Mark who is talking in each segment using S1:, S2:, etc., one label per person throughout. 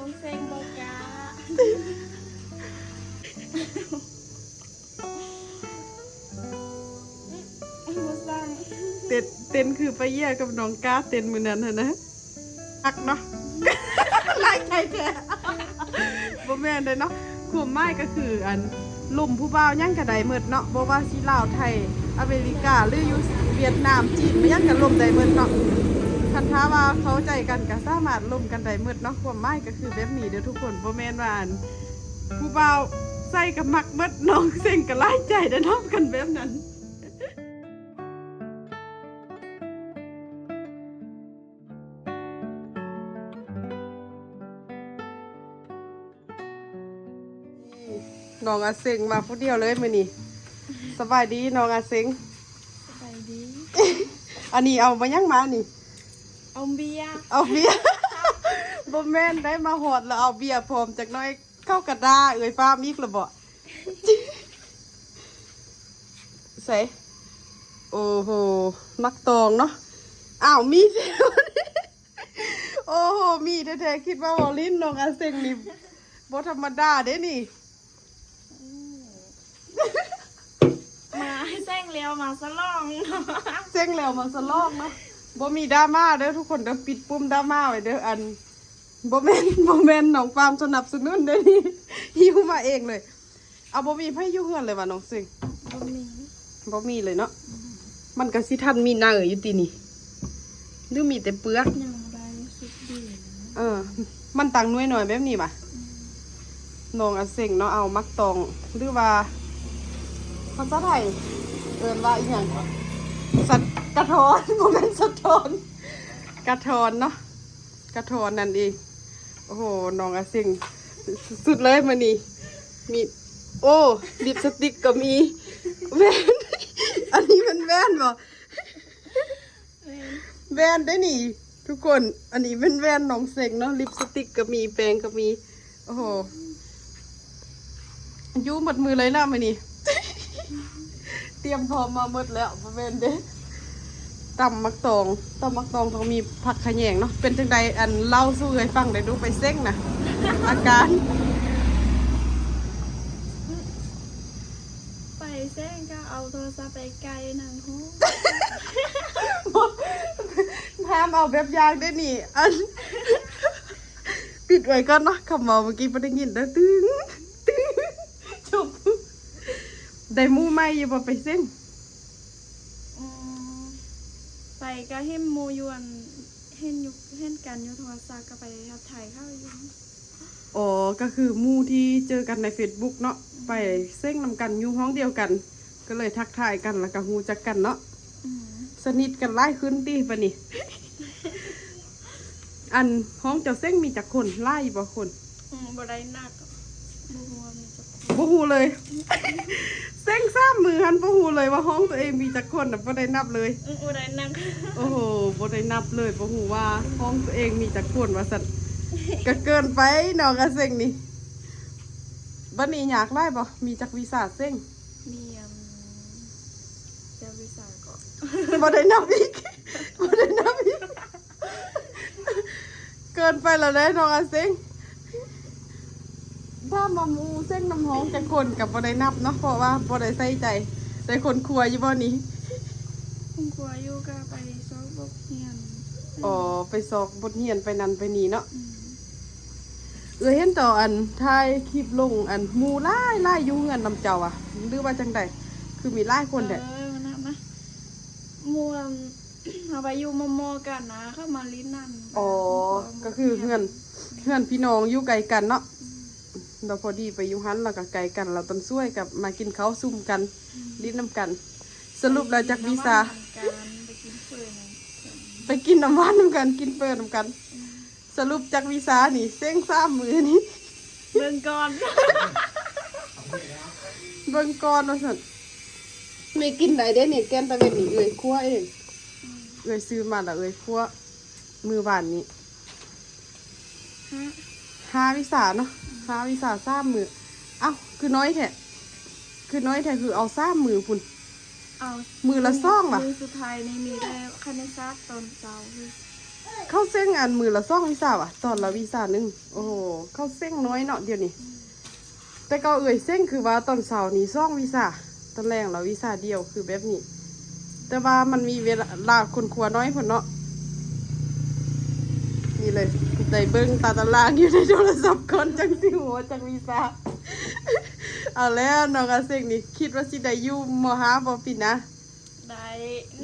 S1: องเซ็งบอกจ้า
S2: เต้นคือไปเยี่ยกับน้องก้าเต้นมือนั้นนะอักเนาะลายใจแท้บ่แม่นเลยเนาะความหมายก็คืออันลุ่มผู้บ่าวยังกระไดเมิดเนาะบ่ว่าสิลาวไทยอเมริกาหรืออยู่เวียดนามจีนมันยังกันล่มได้เมิดเนาะคันท้าว่าเขาใจกันก็สามารถล่มกันได้เมิดเนาะความหมายก็คือแบบนี้เด้อทุกคนบ่แม่นว่าอันผู้บ่าวใส่กับมักเมิดน้องเซ็งก็ลายใจเด้อเนาะกันแบบนั้นน้องอาเซ็งมาผู้เดียวเลยมื้อนี้สบายดีน้องอาเซ็ง
S1: สบายดี
S2: อันนี้เอามายังมานี่
S1: เอาเบียร์
S2: เอาเบียร์ บ่แม่นได้มาหอดแล้วเอาเบียร์พร้อมจากน้อยเข้ากระดาเอ้ยฟ้ามีกระบ่ใส่โอ้โหมักตองเนาะอ้าวมีแท้โอ้โหมีแท้ๆคิดว่าบ่ลิ้นน้องอาเซ็งนี่บ่ธรรมดาเด้นี่
S1: มาให้แซงเร็วมาสลอง
S2: เซ็งแล้วมันสลอกเนาะบ่มีดราม่าเด้อทุกคนเด้อปิดปุ่มดราม่าไว้เด้ออันบ่แม่นน้องฟาร์มสนับสนุนเด้อนี่หิวมาเองเลยเอาบ่มีไผอยู่เฮือนเลยว่ะน้องซิงบ่มีเลยเนาะมันก็สิทันมีเนยอยู่ตินี่หรือมีแต่เปลือก
S1: ยังได้สุดดี
S2: มันตังน้อยหน่อยแบบนี้ป่ะน้องอาเซ็งเนาะเอามักตองหรือว่าภาษาไทยเอิ้นว่าอีหยังสัตว์กระทอนบ่แม่นสัตว์ทอนกระทอนเนาะกระทอนนั่นเองโอ้โหน้องอาเซ็งสุดเลยมื้อนี้มีโอ้ลิปสติกก็มีแว่นอันนี้มันแว่นบ่แว่นได้นี่ทุกคนอันนี้เป็นแว่นน้องเซ็งเนาะลิปสติกก็มีแปรงก็มีโอ้โหยู่หมดมือเลยนะมื้อนี้ เตรียมพร้อมมาหมดแล้วบ่แม่นเด้ตำมักตองต้องมีผักขะแยงเนาะเป็นจังใดอันเล่าสู้ให้ฟังได้ดูไปเซ็งนะ อาการ
S1: ไปแซงก็เอาโทรศัพท์ไปไกลนางหู
S2: แถมเอาแบบยางได้นี่อัน ปิดไว้ก่อนเนาะคำเมาเมื่อกี้บ่ได้ยินเด้อตึงจบได้หมู่ใหม่อยู่บ่ไปเซ็ง
S1: ไปก็เห็นโมยวนเห็นกันอยู่โทรศัพท์ก็ไปทักทายเข้าอยู่
S2: อ๋อก็คือหมู่ที่เจอกันใน Facebook เนาะไปเซ็งนำกันอยู่ห้องเดียวกัน ก็เลยทักทายกันแล้วก็ฮู้จักกันเนาะสนิทกันหลายขึ้นติบัดนี้ อันห้องเจ้าเซ็งมีจักคนหลายบ่คน
S1: บ่ได้นักบ่ฮู้ว่ามีจัก
S2: บ่ฮู้เลย เซ็ง3มือหันบ่ฮู้เลยว่าห้องตัวเองมีจักคนน่ะบ่ได้นับเลย
S1: บ่ได้นัก
S2: โอ้โหบ่ได้นับเลยบ่ฮู้ว่าห้องตัวเองมีจักคนว่าซั่น ก็เกินไปน้องอาเซ็งนี่บัดนี้อยากได้บ่มีจักวีซ่าเซ็ง
S1: มีจะวิสาก่อน
S2: บ่ได้นับอีก บ่ได้นับอีก เกินไปแล้วเด้น้องอาเซ็งถ้ามามูเซ็งน้ำห้องจักคนก็บ่ได้นับเนาะเพราะว่าบ่ได้ใส่ใจแต่คนครัวอยู่บ่นี้
S1: คุณครูอายุก็ไปสอบบกเรียน
S2: อ๋อไปสอบบทเรียนไปนั่นไปนี่เนาะเห็นต่ออันถ่ายคลิปลงอันหมู่หลายอยู่เฮือนนำเจ้าอ่ะหรือว่าจังได๋คือมีหลายคนแท้
S1: มันนะม่วนเอาไปอยู่มอกันนะเข้ามาลิ้นนั่น
S2: อ๋อก็คือเฮือนพี่น้องอยู่ไกลกันเนาะเราพอดีไปอยู่หันแล้วก็ไกลกันเราต้องช่วยกับมากินข้าวซุ่มกันลิ้นน้ำกัน สรุปแล้วจากวีซ่า
S1: ไปกินเฟื่อง
S2: ไปกินน้ำหวานน้ำกันกินเปิดน้ำกัน สรุปจากวีซ่านี่เซ็ง3มื้อนี่
S1: เบิ่งก่อน
S2: เบิ่งก่อนว่าซั่นไม่กินได้เด้นี่แกนตะเวนนี่เอ้ยครัวเองเอ้ยซื้อมาแล้วเอ้ยครัวมื้อวานนี้5วีซ่าเนาะ5วีซ่า3มื้อเอ้าคือน้อยแท้คือเอา3มื้อพุ่น
S1: เอา
S2: มือละซ่องว่ะ
S1: มือสุดท้ายนี่มีได้คณิตศาสตร์ตอนเช้าคือ
S2: เข้าเส้งอันมือละ2วีซ่าว่ะตอนละวีซ่านึงโอ้โหเข้าเส้งน้อยเนาะเดี๋ยวนี้แต่ก็เส้งคือว่าตอนเช้านี่2วีซ่าตอนแรงละวีซ่าเดียวคือแบบนี้แต่ว่ามันมีเวลาคนครัวน้อยพุ่นเนาะนี่เลยได้เบิ่งตารางอยู่ในโทรศัพท์ก่อนจังสิหัวจังวีซ่าเอาแล้วน้องอาเซงนี่คิดว่าสิได้อยู่มหาบ่ปินะ
S1: ได้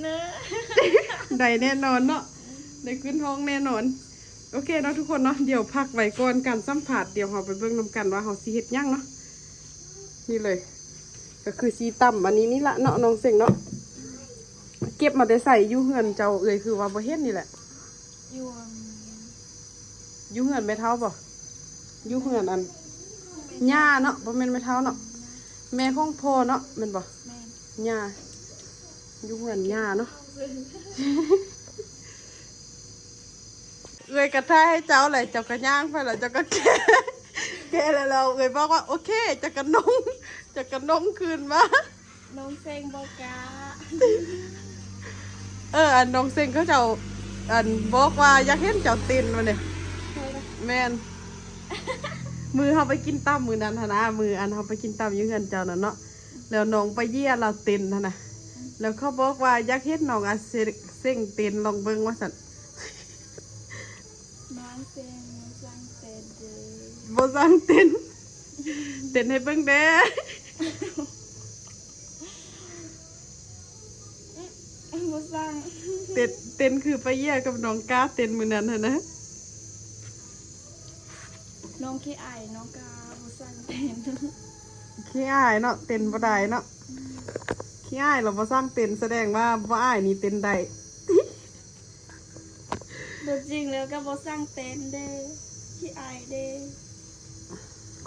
S1: เนอะ
S2: ได้แน่นอนเนาะได้ขึ้นห้องแน่นอนโอเคเนาะทุกคนเนาะเดี๋ยวพักไว้ก่อนการสัมผัสเดี๋ยวเราไปเบิ่งนำกันว่าเราสิเฮ็ดหยังเนาะนี่เลยก็คือสีต่ำอันนี้นี่ละเนาะน้องเซงเนาะเก็บมาได้ใส่อยู่เฮือนเจ้าคือว่าบ่เฮ็ดนี่แหละ
S1: อยู่
S2: อยู่เฮือนแม่เฒ่าบ่อยู่เฮือนอันย่าเนาะบ่แม่นแม่เฒ่าเนาะแม่ของพ่อเนาะแม่นบ่
S1: แม่น
S2: ย่าอยู่เฮือนย่าเนาะ กระทายให้เจ้าเลยเจ้ากระย่างไปแล้วเจ้าก็แกแล้วเราบอกว่าโอเคเจ้ากระนงคืนมา
S1: น้องเซงบอกกา
S2: อันน้องเซงเขาเจ้าอันบอกว่าอยากเห็นเจ้าตินมาเนี่ย
S1: เคยนะ
S2: แม่นมือเขาไปกินตั้มมือนั้นหั่นนะมืออันเขาไปกินตั้มอยืงเงินเจ้านั่นเนาะแล้วน้องไปเยี่ยเราตินหั่นนะแล้วเขาบอกว่าอยากเห็นน้องอาเซงตินลองเบิ่งว่าสัน
S1: น้องเซงสร้างเต็ดเดย์
S2: บ่สั่งเต้นให้เบิ่งเด้
S1: บ่สร้าง
S2: เต้นคือไปเยี่ยกับน้องกาเต้นมื้อนั้นหั่นนะ
S1: น้องขี้อายน้องกาบ่สร้างเต็น
S2: ขี้อายเนาะเต้นบ่ได้เนาะขี้อายเราบ่สั่งเต้นแสดงว่าบ่อายนี่เต้นได้
S1: ตัวจริงแล้วก็บ่สร้างเต็นเด้ขี้อายเด้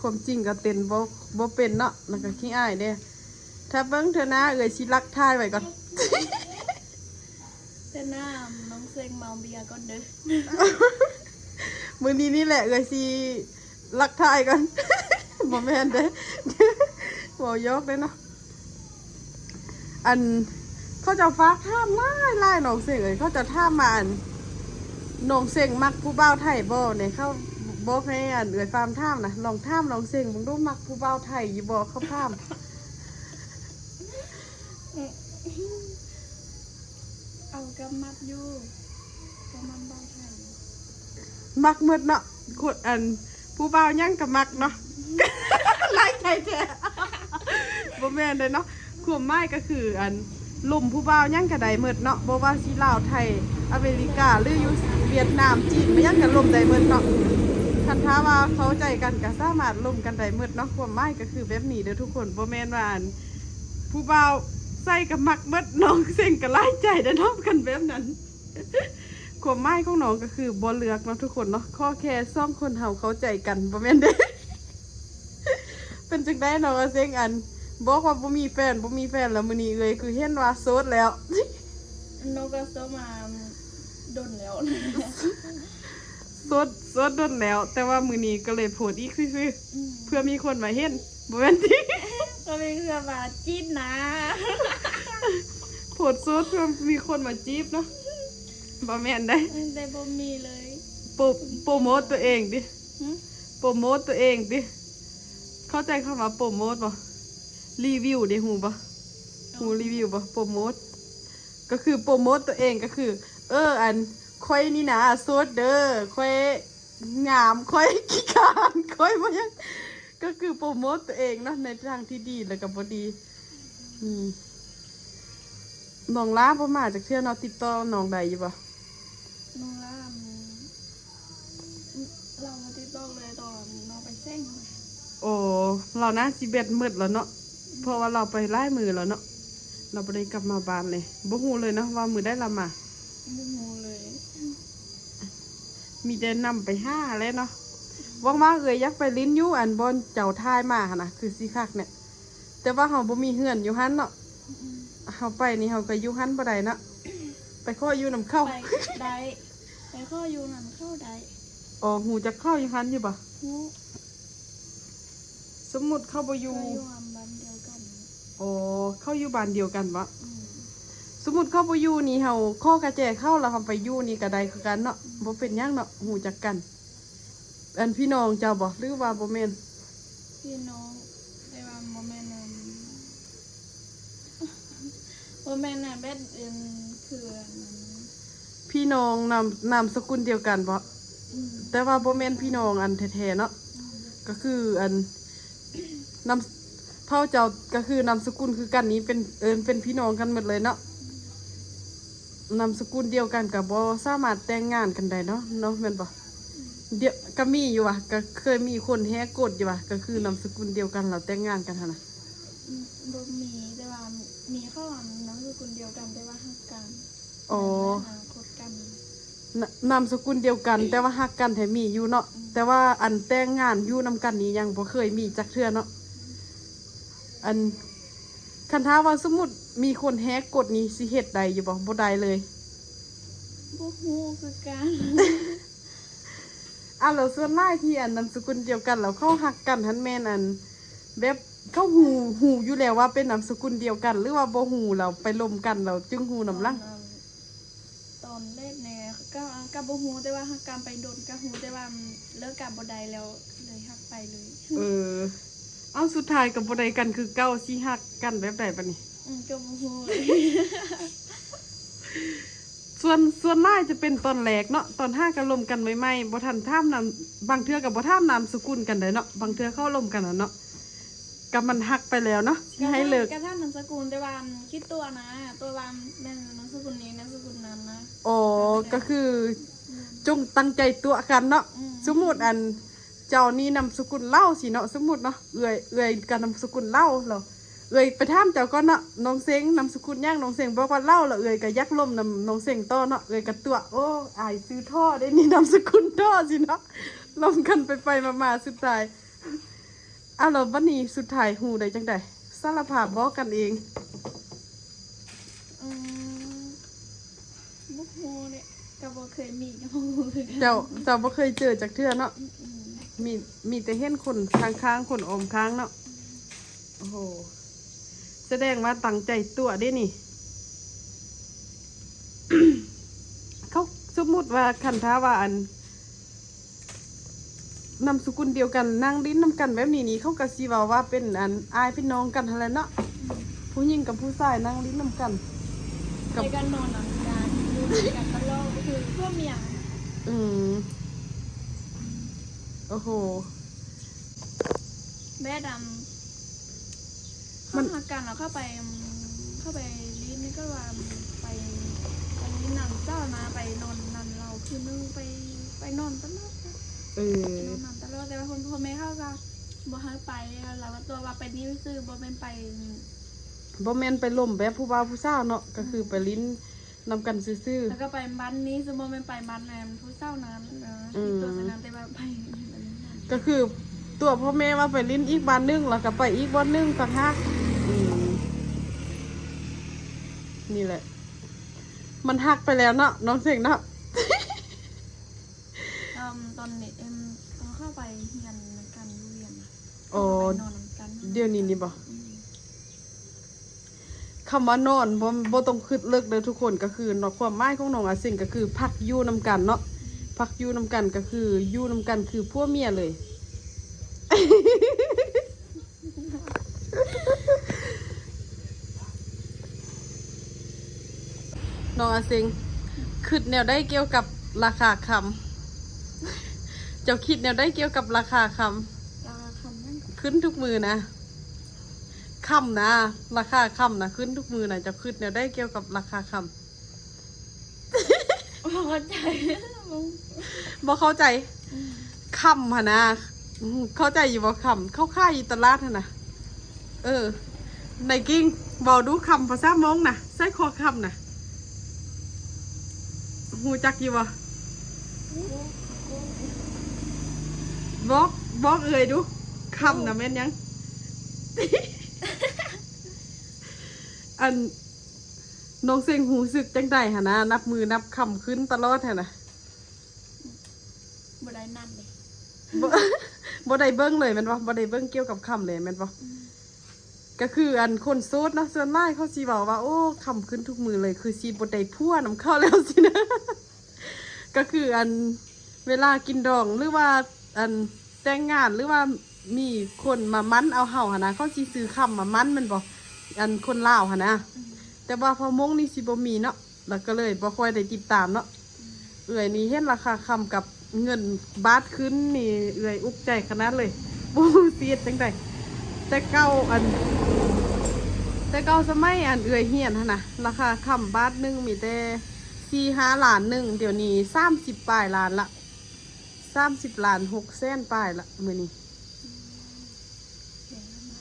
S2: ความจริงก็เต้นบ่เป็นเนาะแล้วก็ขี้อายเด้ถ้าเบิ่งเถอะนะสิรักทายไว้ก่อน
S1: แต่น้ำน้องเซงเมาเบียร์ก่อนเด้อ
S2: มื้อนี้นี่แหละสิรักทายก่อน บ่แม่นเด้ บ่ยกเด้เนาะอันเขาจะฝากถามหลายน้องเสงเขาจะถามมาอันน้องเสงมักผู้บ่าวไทยบ่เนี่ยเขาบอกให้อันฟาร์มถามนะลองถามน้องเสงมึงดูมักผู้บ่าวไทยอยู่บ่เขาถาม
S1: เอากำมัดอยู่กำมันบ้านไทย
S2: มักหมดเนาะกดอันผู้บ่าวยังก็มักเนาะ หลายใจแท้ บ่แม่นเด้เนาะความหมายก็คืออันลุ่มผู้บ่าวยังก็ได้หมดเนาะบ่ว่าสิลาวไทยอเมริกาหรืออยู่เวียดนามจีนมันยังก็ล่มได้หมดเนาะคันท้าว่าเข้าใจกันก็สามารถล่มกันได้หมดเนาะความหมายก็คือแบบนี้เด้อทุกคนบ่แม่นว่าอันผู้บ่าวใส่ก็มักหมดน้องเซ็งก็หลายใจเด้อเนาะกันแบบนั้น ความหมายของน้องก็คือบ่เลือกเนาะทุกคนเนาะข้อแค่สองคนเฮาเข้าใจกันบ่แม่นเด้ เป็นจังได๋น้องเซ็งอันบอกว่าบ่มีแฟนแล้วมื้อนี้คือเห็นว่าโสดแล้ว
S1: น้องก็โซมาดนแล้ว
S2: โสดโดนแล้ว แต่ว่ามื้อนี้ก็เลยโพสต์อีกซื่อๆเพื่อมีคนมาเห็นบ่แม่นติ
S1: ก็เป็นเพื่อนมาจิ้นนะ
S2: โพสต์โสดเพื่อมีคนมาจีบเนาะบ่แม่นได้
S1: แต่บ่มีเลย
S2: โปรโมทตัวเองดิ
S1: หึ
S2: โปรโมทตัวเองดิเข้าใจคำว่าโปรโมทบ่รีวิวดิฮู้บ่ฮู้รีวิวบ่โปรโมทก็คือโปรโมทตัวเองก็คือ อันค่อยนี่นะโสดเด้อค่อยงามค่อยขี้ขานค่อยบ่ยังก็คือโปรโมทตัวเองเนาะในทางที่ดีแล้วก็บ่ดีน้องล้าบ่มาจากเทื่อเนาะติดต่อน้องได้อยู่บ่
S1: น้องล่ามเรามาติดต่อเลยตอนน้องไปเส้ง
S2: โอ้เรานะสิเบ็ดมืดแล้วเนาะเพราะว่าเราไปไล่มือแล้วเนาะเราบ่ได้กลับมาบ้านเลยบ่ฮู้เลยเนาะว่ามือได้ละมา
S1: ไม่รู้เลย
S2: มีแต่นำไปห้าแล้วเนาะว่างๆอยากไปลิ้นอยู่อันบอนเจ้าทายมาหั่นน่ะคือสิคักเนี่ยแต่ว่าเฮาบ่มีเฮือนอยู่หั่นเนาะเฮาไปนี่เฮาก็อยู่หั่นบ่ได้เนาะไปขออยู่นำเข้า
S1: ไปได้ไปข้ออยู่นั่นเข้าได้
S2: อ๋อหูจะเข้าอยู่หั่นอยู่บ่
S1: หู
S2: สมมุติเข้าบ่อ
S1: อยู่ ยู่อันบ้านเดียวกัน
S2: อ๋อเข้าอยู่บ้านเดียวกันบ่
S1: อืม
S2: ส สมมุติเขาบ่อยู่นี่เฮาข้อกระแจเข้าแล้วเฮาไปอยู่นี่ก็ได้คือกันเนาะบ่เป็นหยังเนาะฮู้จักกัน อันพี่น้องเจ้าบ่หรือว่าบ่แม่น
S1: พี่น้องแต่ว่าโมเมนต์นั้นโมเมนต์นั้นแบบคืออันนั้น
S2: พี่น้องนามสกุลเดียวกันบ่
S1: อืม
S2: แต่ว่าบ่แม่นพี่น้องอันแท้ๆเนาะก็คืออันนามเผ่าเจ้าก็คือนามสกุลคือกันนี้เป็นพี่น้องกันหมดเลยเนาะนามสกุลเดียวกันก็บ่สามารถแต่งงานกันได้เนาะแม่นบ่เดี๋ยวก็มีอยู่ว่ะก็เคยมีคนแฮกกฎอยู่ว่ะก็คือนามสกุลเดียวกันแล้วแต่งงานกันหั่นน่ะ
S1: บ่มีแต่ว่ามีเข้าอันน้ำสกุลเดียวกันแต่ว่าฮักกัน
S2: อ๋อ
S1: อนาคตกัน
S2: นามสกุลเดียวกัน แต่ว่าฮักกันแท้มีอยู่เนาะแต่ว่าอันแต่งงานอยู่นำกันนี้ยังบ่เคยมีจักเทื่อเนาะอันคันท้าว่าสมมุติมีคนแฮกกฎนี้สิเฮ็ดได้อยู่บ่ได้เลย
S1: บ่ฮู้คือกัน
S2: แล้วส่วนหลายที่อันนามสกุลเดียวกันแล้วเขาฮักกันหันแม่นอันแบบเขาหูอยู่แล้วว่าเป็นนามสกุลเดียวกัน หรือว่าบ่หูแล้วไปลมกันแล้วจึงหูนำลัง
S1: ตอนแรกเนี่ยก็บ่ฮู้แต่ว่าฮักกันไปโดนก็ฮู้แต่ว่าเลิกกันบ่ได้แล้วเลยฮักไปเลย
S2: สุดท้ายก็บ่ได้กันคือเก่าสิฮักกันแบบใดบัดนี้
S1: ก็บ่ฮู้เลย
S2: ส่วนหลายจะเป็นตอนแรกเนาะตอนห้ากันลมกันใหม่ๆบ่ทันท่ามนำบางเทื่อกับบ่ท่ามนามสกุลกันได้เนาะบางเทื่อเข้าลมกันเนาะกับมันฮักไปแล้วเนาะสิให้เลิก
S1: กระทั่งนามสกุลแต่ว่าคิดตัวนะตัวว่าแม่นนามสกุลนี้นามสกุลนั้นนะ
S2: อ๋อก็คือจงตั้งใจตัวกันเนาะสมมุติอันเจ้านี่นามสกุลเล่าสิเนาะสมมุติเนาะเอื้อยกับนามสกุลเล่าเหรอเอื้อยไปถามเจ้าก่อนเนาะน้องเซ็งนามสกุลย่างน้องเซ็งบอกว่าเล่าแล้วเอื้อยก็ยักล่มนำน้องเซ็งต่อเนาะเอื้อยก็ตัวโอ้อายซื้อท่อได้นี่นามสกุลท่อสิเนาะลมกันไปมาสุดท้ายแล้วบัดนี้สุดท้ายฮู้ได้จังได๋สารภาพบอกกันเอง
S1: บ่ฮู้เลยก็บ่เคยมีก็บ่ฮู้คือกัน
S2: เจ้าบ่เคยเจอจักเทื่อเนาะมีแต่เห็นคนค้างๆคนอมค้างเนาะโอ้โหแสดงว่าตั้งใจตัวเด้นี่ เขาสมมุติว่าคันท้าว่าอันนามสกุลเดียวกันนั่งลิ้นนำกันแบบนี้เขาก็สิเว้าว่าเป็นอันอายพี่น้องกันหั่นแหละเนาะผู้หญิงกับผู้ชายนั่งลิ้นนำกัน
S1: ในการนอนหลังการอยู่ด้วยกันตลอดก็คือพวกเมีย
S2: โอ้โห
S1: แม่ดำเข้าหากันแล้วเข้าไปลิ้นนี่ก็ว่าไปลิ้นนั่นเจ้านะไปนอนนั่นเราคือนึงไปนอนตลอดนอนตลอดแต่ว่าคนพ่อแม่เขาก็บ่ให้ไปแล้วก็ตัวว่าไปนี่ซื้อบ่เป็นไป
S2: บ่แม่นไปล่มแบบผู้บ่าวผู้สาวเนาะก็คือไปลิ้นนำกันซื่อ
S1: แล้วก็ไปมันนี้สมมติเป็นไปมันแนมผู้เศร้านั้นที่ตัวสนามแต่ว่าไป
S2: ๆก็คือตัวพ่อแม่ว่าไปลิ้นอีกบ้านนึงแล้วก็ไปอีกบ้านนึงต่างหากนี่แหละ มันหักไปแล้วเนาะน้องเสกเนาะ
S1: ตอนนี้ต้องเข้าไปเรียนกันเรียน
S2: อ๋อ
S1: นอนกัน
S2: เดี๋ยวนี้นี่บ่คำว่านอนบ่ต้องคิดเลิกเด้อทุกคนก็คือเนาะความหมายของน้องอาซิงก็คือพักอยู่นำกันเนาะพักอยู่นำกันก็คืออยู่นำกันคือผัวเมียเลย น้องอาซิงคิดแนวได้เกี่ยวกับราคาคำเจ้าคิดแนวได้เกี่ยวกับราคาคำ
S1: ราคาคำนั่นก็
S2: ขึ้นทุกมือนะคำนะราคาคำนะขึ้นทุกมือนะจะขึ้นเนี่ยได้เกี่ยวกับราคาคำ
S1: เข้าใจ
S2: บ่เข้าใจคำหะนะเข้าใจอยู่บ่คำเข้าค่ายอยู่ตลาดหะนะในกิ้งบอกดูคำภาษามงนะใส่คอคำนะหูจักอยู่บ่บอกเอ่ยดูคำนะแม่นยัง อันน้องเซ็งหูสึกจังใดหะนะนับมือนับคำขึ้นตลอดหะนะ
S1: บ่ได้นั่นเลย
S2: บ่ได้เบิ้งเลยแม่นบ่บ่ได้เบิ้งเกี่ยวกับคำเลยแม่นบ่ ก็คืออันคนโสดเนาะส่วนมากเขาสิบอกว่าโอ้คำขึ้นทุกมือเลยคือสิบ่ได้พัวนำเข้าแล้วสินะ ก็คืออันเวลากินดองหรือว่าอันแต่งงานหรือว่ามีคนมามันเอาเห่าหนนะเขาสิซื้อคำมามันมันบอกอันคนลาวหนนะแต่ว่าพอมงนี่สิบ่มีเนาะแล้วก็เลยบ่ค่อยได้ติดตามเนาะเอื่อยนี่เห็นราคาคำกับเงินบาทขึ้นนี่เอื่อยอุกใจขนาดเลยบ่เสียดจังไดแต่เก่าสมัยอันเอื่อยเฮียนหั่นนะราคาคำบาทหนึงมีแต่4-5 ล้านหนึ่งเดี๋ยวนี้30 ปลายล้านละ30 ล้าน6 แสนปลายละมื้อนี้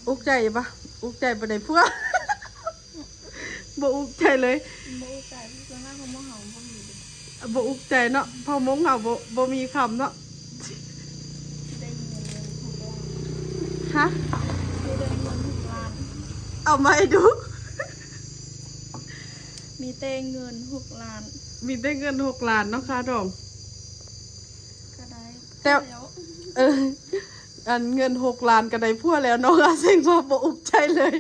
S2: อุกใจปะอุกใจบ่ได้พัว บ่อุกใจเลย
S1: บ่ใจส่วนมากเขาบ่เห่าบ่มีเลย
S2: บ่อุกใจเนาะพอมงเอาบ่มีคำเนาะ
S1: ได้เงินเลย6 ล้าน
S2: ฮะ
S1: ได้เงิน6 ล้าน
S2: เอามาให้ดู
S1: มีแต่เงิน6 ล้าน
S2: มีได้เงิน6 ล้านเนาะค่ะดอง
S1: ก็ได้
S2: แต่
S1: แล้ว
S2: เอออันเงิน6 ล้านก็ได้พัวแล้วเนาะอาเซ็งว่าบ่อุกใจเลย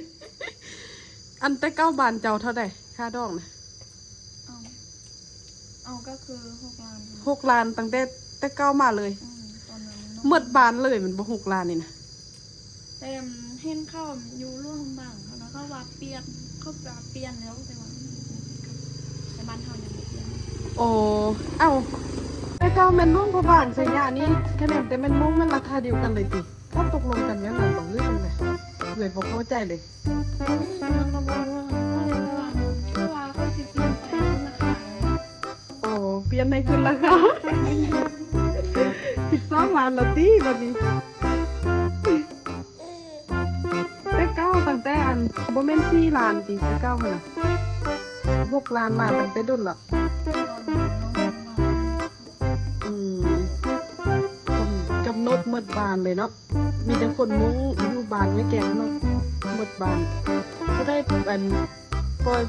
S2: อันแต่9 บาทเจ้าเท่าใดค่าดองนะ
S1: เอาก็คือ6 ล้าน
S2: 6 ล้านตั้งแต่เก้ามาเลย
S1: ตอนนั้น
S2: หมดบานเลยมันบ่6 ล้านนี่นะ
S1: แต่เห็นเข้าอยู่ร่วมบ้างเขานะเขาว่าเปลี่ยนเขาจะเปลี่ยนแล้วแต่ว่าแต่บ้านเขายังไม่เปลี่ยน
S2: โอ้เอ้าแต่เก้าแม่นม่วงพอบางใส่ยานี่คะแนนแต่แม่นม่วงมันราคาเดียวกันเลยติเขาตกลงกันยังไงบ่เรื่องเลยเลยบ่เข้าใจเลย
S1: มันก็บอกว่าเขาสิเปลี่ยนไปราคา
S2: โอ้เปลี่ยนให้ขึ้นราคา 12 ล้านละติบัดนี้แต่เก้าตั้งแต่อันบ่แม่น4 ล้านติแต่เก้าหั่นน่ะ6 ล้านมาตั้งแต่ดุนละกำหนดหมดบานเลยเนาะมีแต่คนมุ้งอยู่บานไม่แก่เนาะหมดบานก็ได้อันปล่อย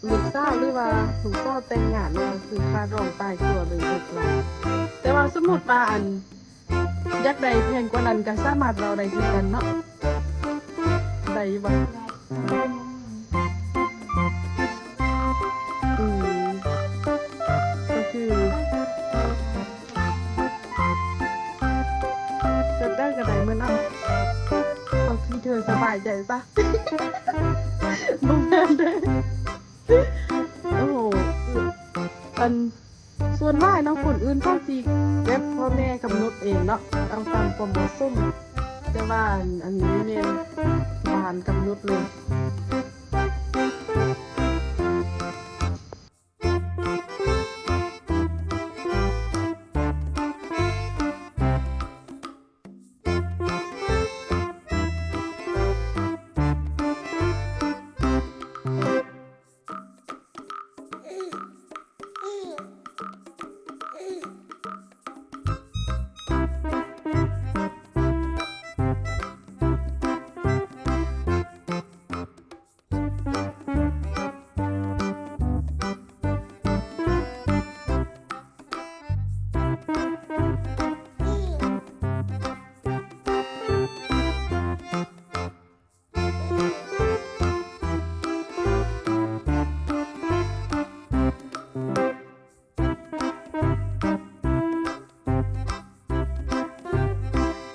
S2: ลูกสาวหรือว่าลูกสาวแต่งงานเนาะคือค่ารองตายตัวเลย6 ล้านแต่ว่าสมมุติว่าอันอยากได้แพงกว่านั้นก็สามารถเราได้คือกันเนาะได้บ่ ก็คือจะได้กระไดเมื่อนั้นเอาที่เธอสบายใจซะ บ่แม่นเด้อโอ้โหอันส่วนมากเนาะคนอื่นเขาสิเว็บพ่อแม่กำหนดเองเนาะเอาตามความเหมาะสมแต่ว่าอันนี้แม่นบ้านกำหนดเลย